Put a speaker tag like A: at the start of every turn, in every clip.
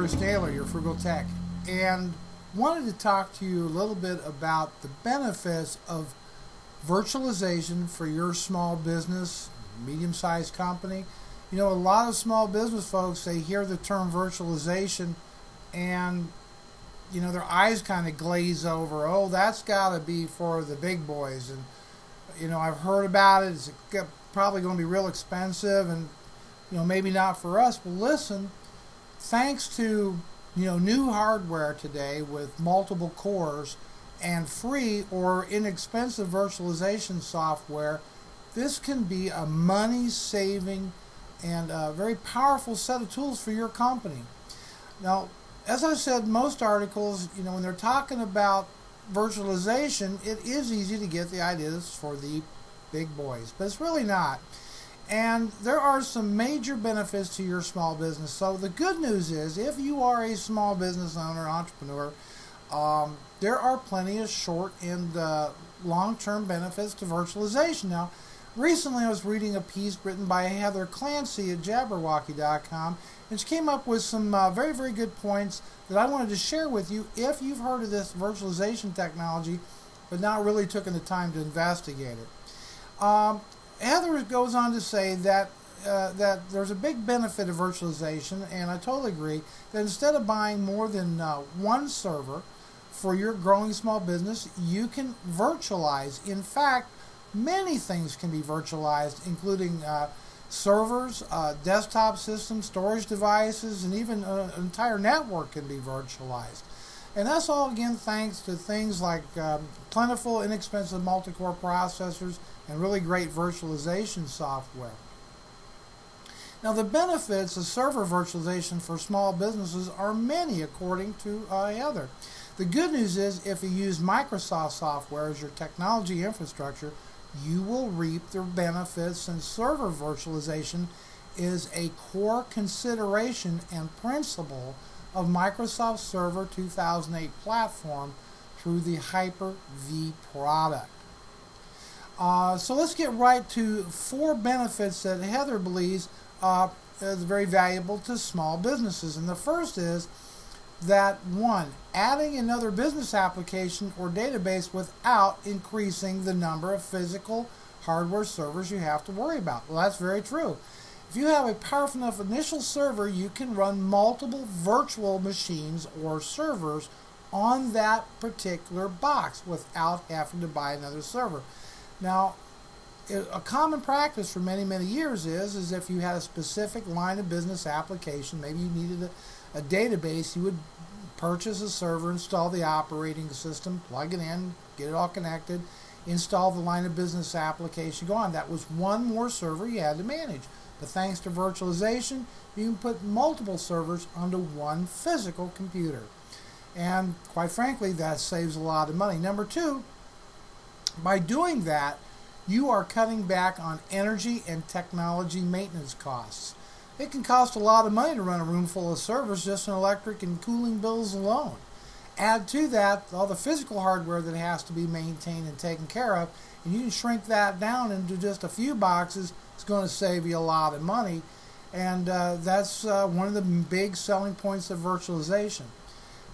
A: Bruce Taylor, your FrugalTech, and wanted to talk to you a little bit about the benefits of virtualization for your small business, medium-sized company. You know, a lot of small business folks, they hear the term virtualization and, you know, their eyes kind of glaze over. Oh, that's got to be for the big boys. And, you know, I've heard about it. It's probably going to be real expensive and, you know, maybe not for us. But listen, thanks to, you know, new hardware today with multiple cores and free or inexpensive virtualization software, this can be a money-saving and a very powerful set of tools for your company. Now, as I said, most articles, you know, when they're talking about virtualization, it is easy to get the ideas for the big boys, but it's really not. And there are some major benefits to your small business. So the good news is, if you are a small business owner, entrepreneur, there are plenty of short and long-term benefits to virtualization. Now, recently I was reading a piece written by Heather Clancy at Jabberwocky.com, and she came up with some very, very good points that I wanted to share with you if you've heard of this virtualization technology but not really taken the time to investigate it. Heather goes on to say that that there's a big benefit of virtualization, and I totally agree, that instead of buying more than one server for your growing small business, you can virtualize. In fact, many things can be virtualized, including servers, desktop systems, storage devices, and even an entire network can be virtualized. And that's all, again, thanks to things like plentiful, inexpensive multi-core processors and really great virtualization software. Now, the benefits of server virtualization for small businesses are many, according to Heather. The good news is, if you use Microsoft software as your technology infrastructure, you will reap the benefits, since server virtualization is a core consideration and principle of Microsoft Server 2008 platform through the Hyper-V product. So let's get right to 4 benefits that Heather believes is very valuable to small businesses. And the first is that, 1, adding another business application or database without increasing the number of physical hardware servers you have to worry about. Well, that's very true. If you have a powerful enough initial server, you can run multiple virtual machines or servers on that particular box without having to buy another server. Now, a common practice for many, many years is if you had a specific line of business application, maybe you needed a database, you would purchase a server, install the operating system, plug it in, get it all connected, install the line of business application, go on. That was one more server you had to manage. But thanks to virtualization, you can put multiple servers onto one physical computer. And quite frankly, that saves a lot of money. Number 2, by doing that, you are cutting back on energy and technology maintenance costs. It can cost a lot of money to run a room full of servers just in electric and cooling bills alone. Add to that all the physical hardware that has to be maintained and taken care of, and you can shrink that down into just a few boxes. It's going to save you a lot of money, and that's one of the big selling points of virtualization.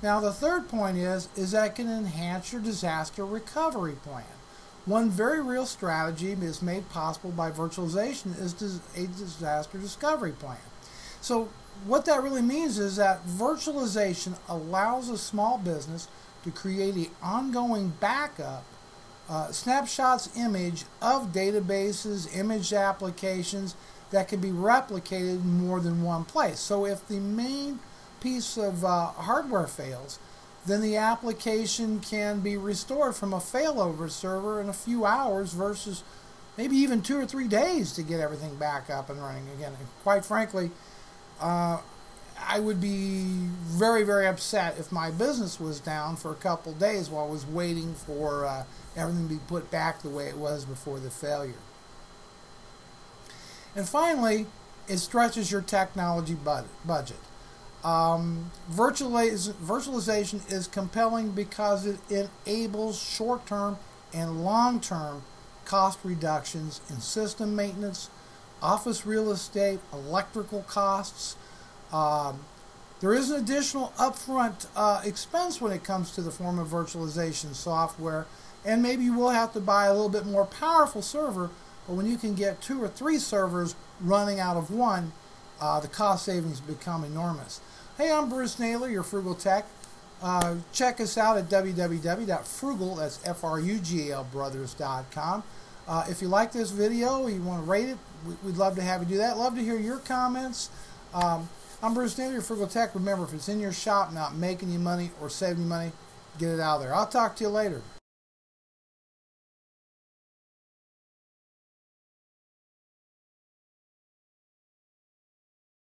A: Now, the third point is that it can enhance your disaster recovery plan. One very real strategy is made possible by virtualization is a disaster discovery plan. So what that really means is that virtualization allows a small business to create an ongoing backup, snapshots image of databases, image applications that can be replicated in more than one place. So if the main piece of hardware fails, then the application can be restored from a failover server in a few hours versus maybe even 2 or 3 days to get everything back up and running again. And quite frankly, I would be very, very upset if my business was down for a couple days while I was waiting for everything to be put back the way it was before the failure. And finally, it stretches your technology budget. Virtualization is compelling because it enables short-term and long-term cost reductions in system maintenance, office real estate, electrical costs, There is an additional upfront expense when it comes to the form of virtualization software, and maybe you will have to buy a little bit more powerful server, but when you can get 2 or 3 servers running out of one, the cost savings become enormous. Hey, I'm Bruce Naylor, your FrugalTech. Check us out at www.frugal, that's F-R-U-G-A-L brothers.com. If you like this video, you want to rate it, we'd love to have you do that. Love to hear your comments. I'm Bruce Naylor, your FrugalTech. Remember, if it's in your shop not making you money or saving you money, get it out of there. I'll talk to you later.